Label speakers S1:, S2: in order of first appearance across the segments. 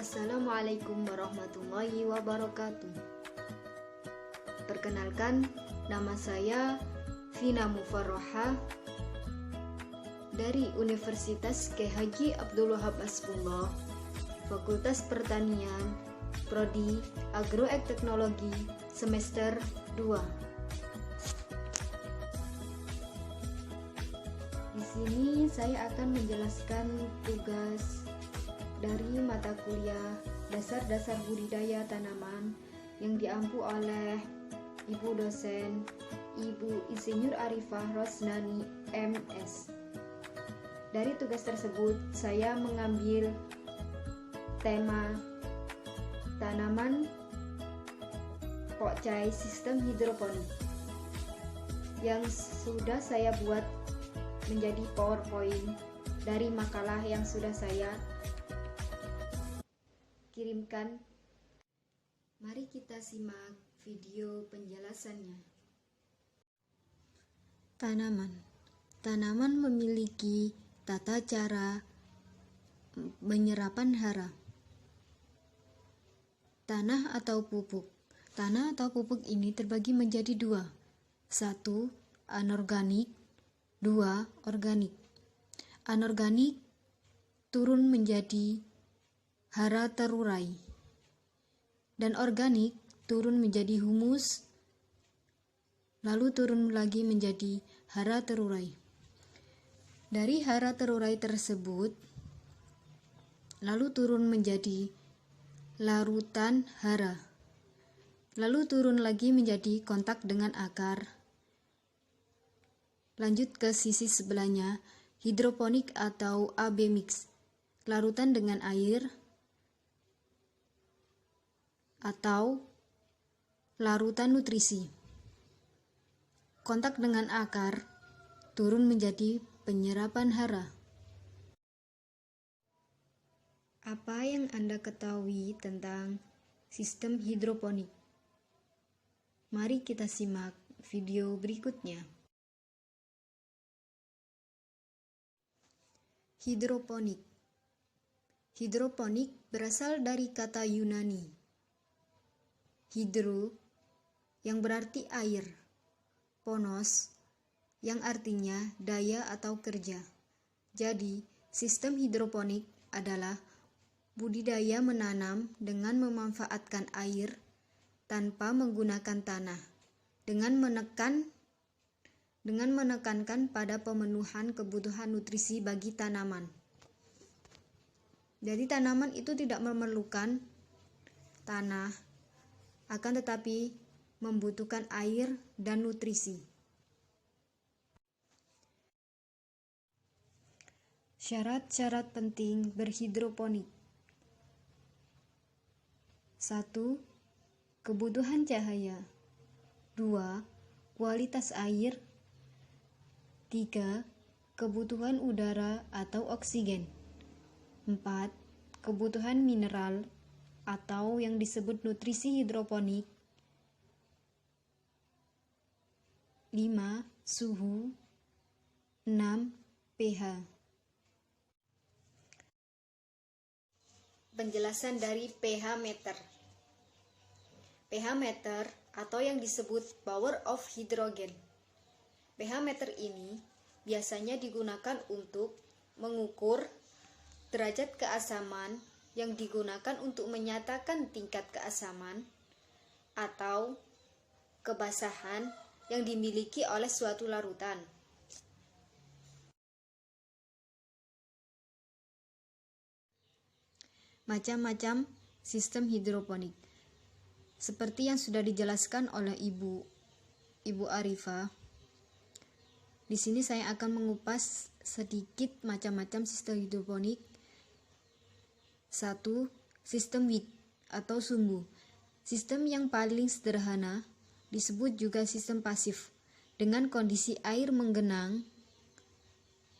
S1: Assalamualaikum warahmatullahi wabarakatuh. Perkenalkan, nama saya Vina Mufarrohah dari Universitas Kyai Haji Abdul Wahab Hasbullah, Fakultas Pertanian, Prodi Agroteknologi, semester 2. Di sini saya akan menjelaskan tugas dari mata kuliah dasar-dasar budidaya tanaman yang diampu oleh Ibu dosen Ibu Insinyur Arifah Rosnani MS. Dari tugas tersebut saya mengambil tema tanaman pokcai sistem hidroponik yang sudah saya buat menjadi PowerPoint dari makalah yang sudah saya kirimkan. Mari kita simak video penjelasannya. Tanaman memiliki tata cara penyerapan hara. Tanah atau pupuk ini terbagi menjadi dua. 1. Anorganik. 2. Organik. Anorganik turun menjadi hara terurai, dan organik turun menjadi humus, lalu turun lagi menjadi hara terurai. Dari hara terurai tersebut lalu turun menjadi larutan hara, lalu turun lagi menjadi kontak dengan akar. Lanjut ke sisi sebelahnya, hidroponik atau AB mix, larutan dengan air atau larutan nutrisi. Kontak dengan akar turun menjadi penyerapan hara. Apa yang Anda ketahui tentang sistem hidroponik? Mari kita simak video berikutnya. Hidroponik berasal dari kata Yunani hidro, yang berarti air, ponos, yang artinya daya atau kerja. Jadi, sistem hidroponik adalah budidaya menanam dengan memanfaatkan air tanpa menggunakan tanah, dengan menekankan pada pemenuhan kebutuhan nutrisi bagi tanaman. Jadi tanaman itu tidak memerlukan tanah, akan tetapi membutuhkan air dan nutrisi. Syarat-syarat penting berhidroponik. 1. Kebutuhan cahaya. 2. Kualitas air. 3. Kebutuhan udara atau oksigen. 4. Kebutuhan mineral atau yang disebut nutrisi hidroponik. 5. Suhu. 6. pH. Penjelasan dari pH meter. pH meter atau yang disebut power of hydrogen. pH meter ini biasanya digunakan untuk mengukur derajat keasaman yang digunakan untuk menyatakan tingkat keasaman atau kebasahan yang dimiliki oleh suatu larutan. Macam-macam sistem hidroponik. Seperti yang sudah dijelaskan oleh Ibu Arifah, di sini saya akan mengupas sedikit macam-macam sistem hidroponik. 1. Sistem wit atau sumbu. Sistem yang paling sederhana disebut juga sistem pasif, dengan kondisi air menggenang,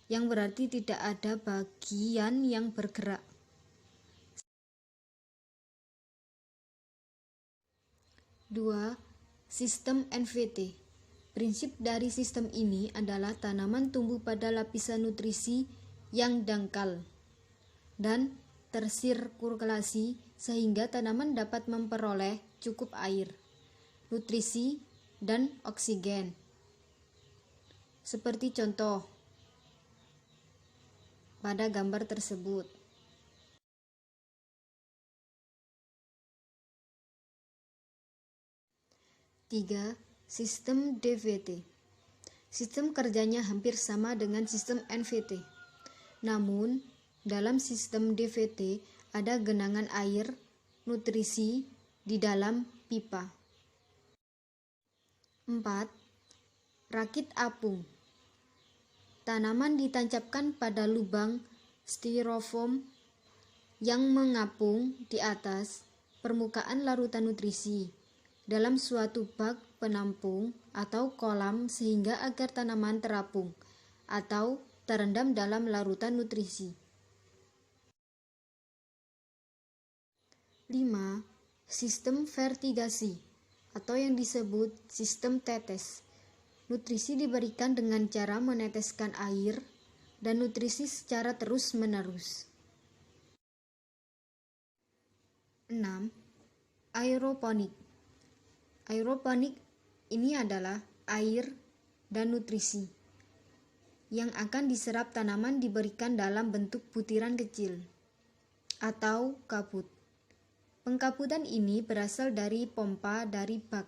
S1: yang berarti tidak ada bagian yang bergerak. 2. Sistem NVT. Prinsip dari sistem ini adalah tanaman tumbuh pada lapisan nutrisi yang dangkal dan tersirkulasi sehingga tanaman dapat memperoleh cukup air, nutrisi, dan oksigen. Seperti contoh pada gambar tersebut. Tiga, sistem DVT. Sistem kerjanya hampir sama dengan sistem NVT. Namun, dalam sistem DVT ada genangan air, nutrisi di dalam pipa. 4. Rakit apung. Tanaman ditancapkan pada lubang styrofoam yang mengapung di atas permukaan larutan nutrisi dalam suatu bak penampung atau kolam sehingga agar tanaman terapung atau terendam dalam larutan nutrisi. 5. Sistem vertigasi atau yang disebut sistem tetes. Nutrisi diberikan dengan cara meneteskan air dan nutrisi secara terus-menerus. 6. Aeroponik. Aeroponik ini adalah air dan nutrisi yang akan diserap tanaman diberikan dalam bentuk butiran kecil atau kaput. Pengkaputan ini berasal dari pompa dari bak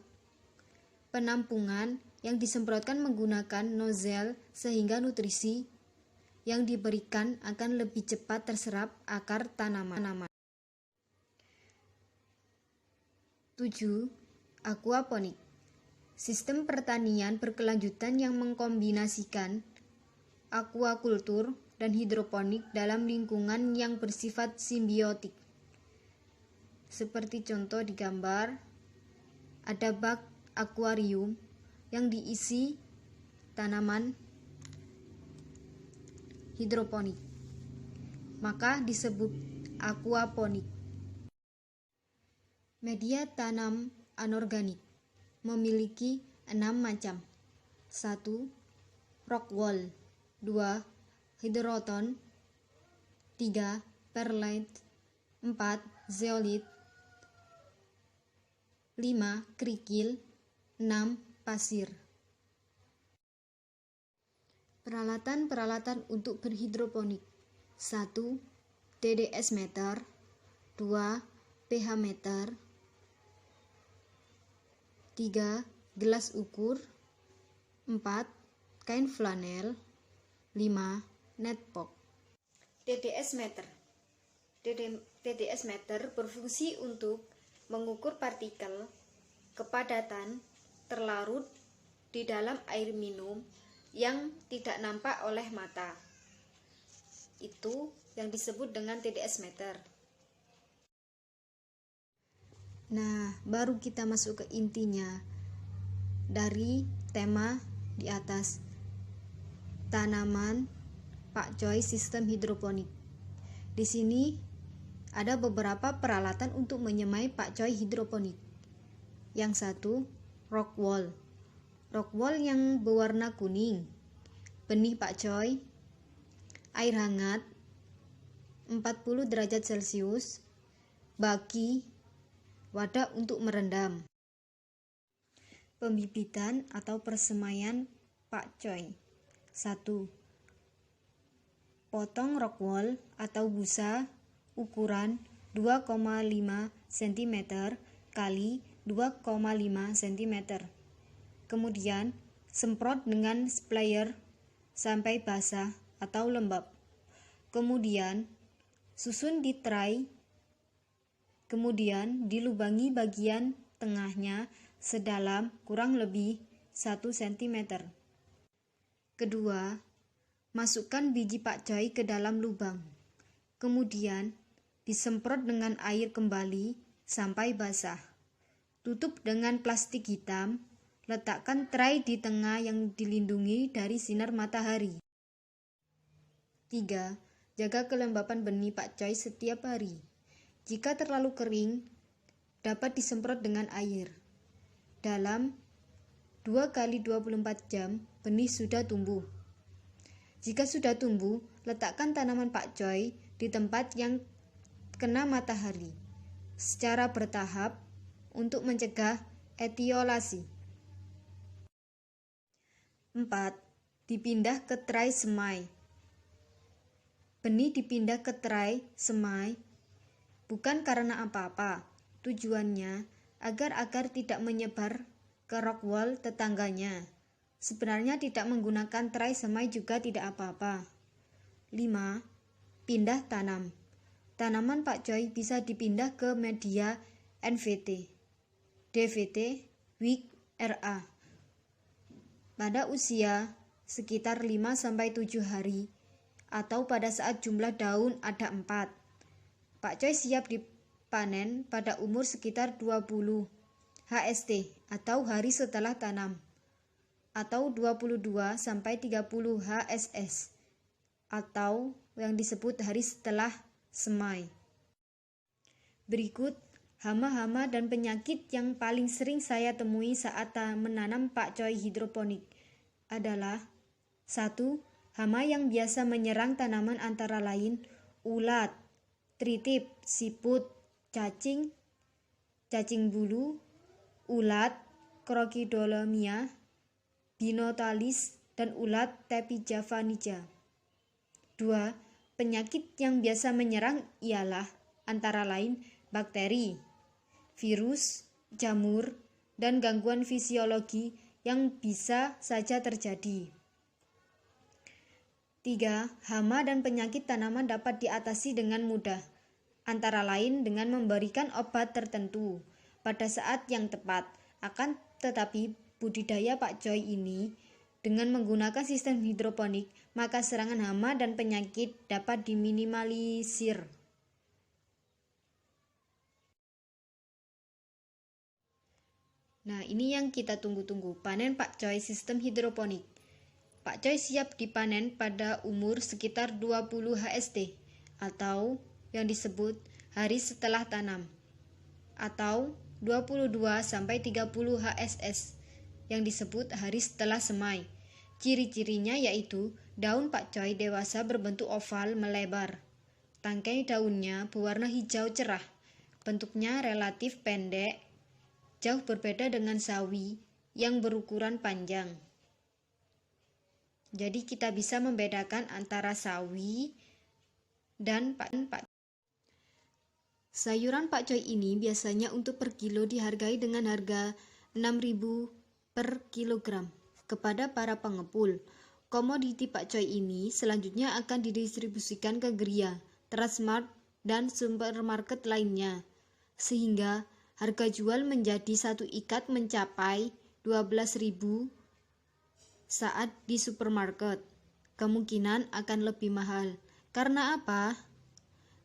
S1: penampungan yang disemprotkan menggunakan nozzle sehingga nutrisi yang diberikan akan lebih cepat terserap akar tanaman. 7. Aquaponik. Sistem pertanian berkelanjutan yang mengkombinasikan aquakultur dan hidroponik dalam lingkungan yang bersifat simbiotik. Seperti contoh di gambar, ada bak akuarium yang diisi tanaman hidroponik, maka disebut aquaponik. Media tanam anorganik memiliki 6 macam. 1. Rockwool. 2. Hydroton. 3. Perlite. 4. Zeolite. 5. Kerikil. 6. Pasir. Peralatan-peralatan untuk berhidroponik. 1. TDS meter. 2. pH meter. 3. Gelas ukur. 4. Kain flanel. 5. Netpot. TDS meter. TDS meter berfungsi untuk mengukur partikel kepadatan terlarut di dalam air minum yang tidak nampak oleh mata. Itu yang disebut dengan TDS meter. Nah, baru kita masuk ke intinya dari tema di atas. Tanaman pakcoy sistem hidroponik. Di sini ada beberapa peralatan untuk menyemai pakcoy hidroponik. Yang satu, rockwool. Rockwool yang berwarna kuning. Benih pakcoy, air hangat 40 derajat Celcius, baki, wadah untuk merendam. Pembibitan atau persemaian pakcoy. 1. Potong rockwool atau busa ukuran 2,5 cm kali 2,5 cm. Kemudian semprot dengan sprayer sampai basah atau lembab. Kemudian susun di tray. Kemudian dilubangi bagian tengahnya sedalam kurang lebih 1 cm. Kedua, masukkan biji pakcoy ke dalam lubang. Kemudian disemprot dengan air kembali sampai basah. Tutup dengan plastik hitam. Letakkan tray di tengah yang dilindungi dari sinar matahari. 3. Jaga kelembapan benih pakcoy setiap hari. Jika terlalu kering, dapat disemprot dengan air. Dalam 2 kali 24 jam, benih sudah tumbuh. Jika sudah tumbuh, letakkan tanaman pakcoy di tempat yang kena matahari secara bertahap untuk mencegah etiolasi. 4. Dipindah ke tray semai. Benih dipindah ke tray semai bukan karena apa-apa. Tujuannya agar akar tidak menyebar ke rock wall tetangganya. Sebenarnya tidak menggunakan tray semai juga tidak apa-apa. 5. Pindah tanam. Tanaman pakcoy bisa dipindah ke media NVT, DVT, WIG, RA pada usia sekitar 5-7 hari atau pada saat jumlah daun ada 4. Pakcoy siap dipanen pada umur sekitar 20 HST atau hari setelah tanam atau 22-30 HSS atau yang disebut hari setelah semai. Berikut hama-hama dan penyakit yang paling sering saya temui saat menanam pakcoy hidroponik adalah 1. Hama yang biasa menyerang tanaman antara lain ulat, tritip, siput, cacing bulu, ulat, Crocidolomia, Binotalis, dan ulat Tepijavanica. 2. Penyakit yang biasa menyerang ialah antara lain bakteri, virus, jamur, dan gangguan fisiologi yang bisa saja terjadi. 3. Hama dan penyakit tanaman dapat diatasi dengan mudah, antara lain dengan memberikan obat tertentu pada saat yang tepat. Akan tetapi budidaya pakcoy ini dengan menggunakan sistem hidroponik, maka serangan hama dan penyakit dapat diminimalisir. Nah, ini yang kita tunggu-tunggu, panen pakcoy sistem hidroponik. Pakcoy siap dipanen pada umur sekitar 20 HST atau yang disebut hari setelah tanam atau 22-30 HSS yang disebut hari setelah semai. Ciri-cirinya yaitu daun pakcoy dewasa berbentuk oval melebar. Tangkai daunnya berwarna hijau cerah. Bentuknya relatif pendek, jauh berbeda dengan sawi yang berukuran panjang. Jadi kita bisa membedakan antara sawi dan pakcoy. Sayuran pakcoy ini biasanya untuk per kilo dihargai dengan harga 6.000 per kilogram kepada para pengepul. Komoditi pakcoy ini selanjutnya akan didistribusikan ke geria, Transmart, dan supermarket lainnya, sehingga harga jual menjadi satu ikat mencapai 12.000 saat di supermarket. Kemungkinan akan lebih mahal. Karena apa?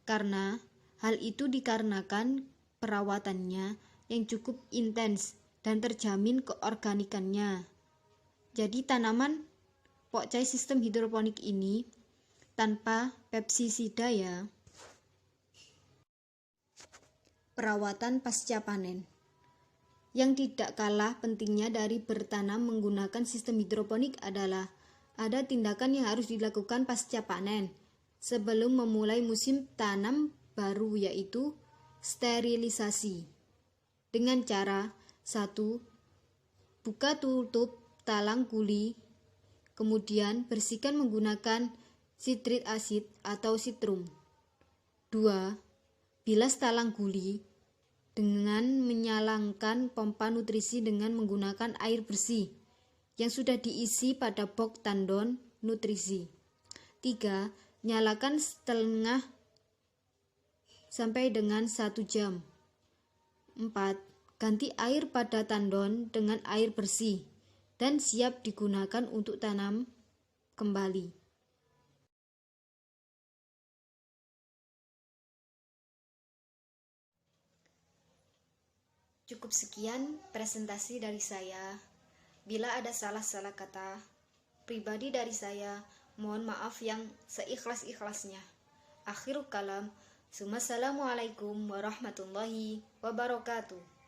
S1: Karena hal itu dikarenakan perawatannya yang cukup intens dan terjamin keorganikannya. Jadi tanaman pakcoy sistem hidroponik ini tanpa pestisida ya. Perawatan pasca panen. Yang tidak kalah pentingnya dari bertanam menggunakan sistem hidroponik adalah ada tindakan yang harus dilakukan pasca panen sebelum memulai musim tanam baru, yaitu sterilisasi. Dengan cara 1. Buka tutup talang guli, kemudian bersihkan menggunakan sitrik asid atau sitrum. 2. Bilas talang guli dengan menyalakan pompa nutrisi dengan menggunakan air bersih yang sudah diisi pada box tandon nutrisi. 3. Nyalakan setengah sampai dengan 1 jam. 4. Ganti air pada tandon dengan air bersih dan siap digunakan untuk tanam kembali. Cukup sekian presentasi dari saya. Bila ada salah-salah kata pribadi dari saya, mohon maaf yang seikhlas-ikhlasnya. Akhirul kalam. Assalamualaikum warahmatullahi wabarakatuh.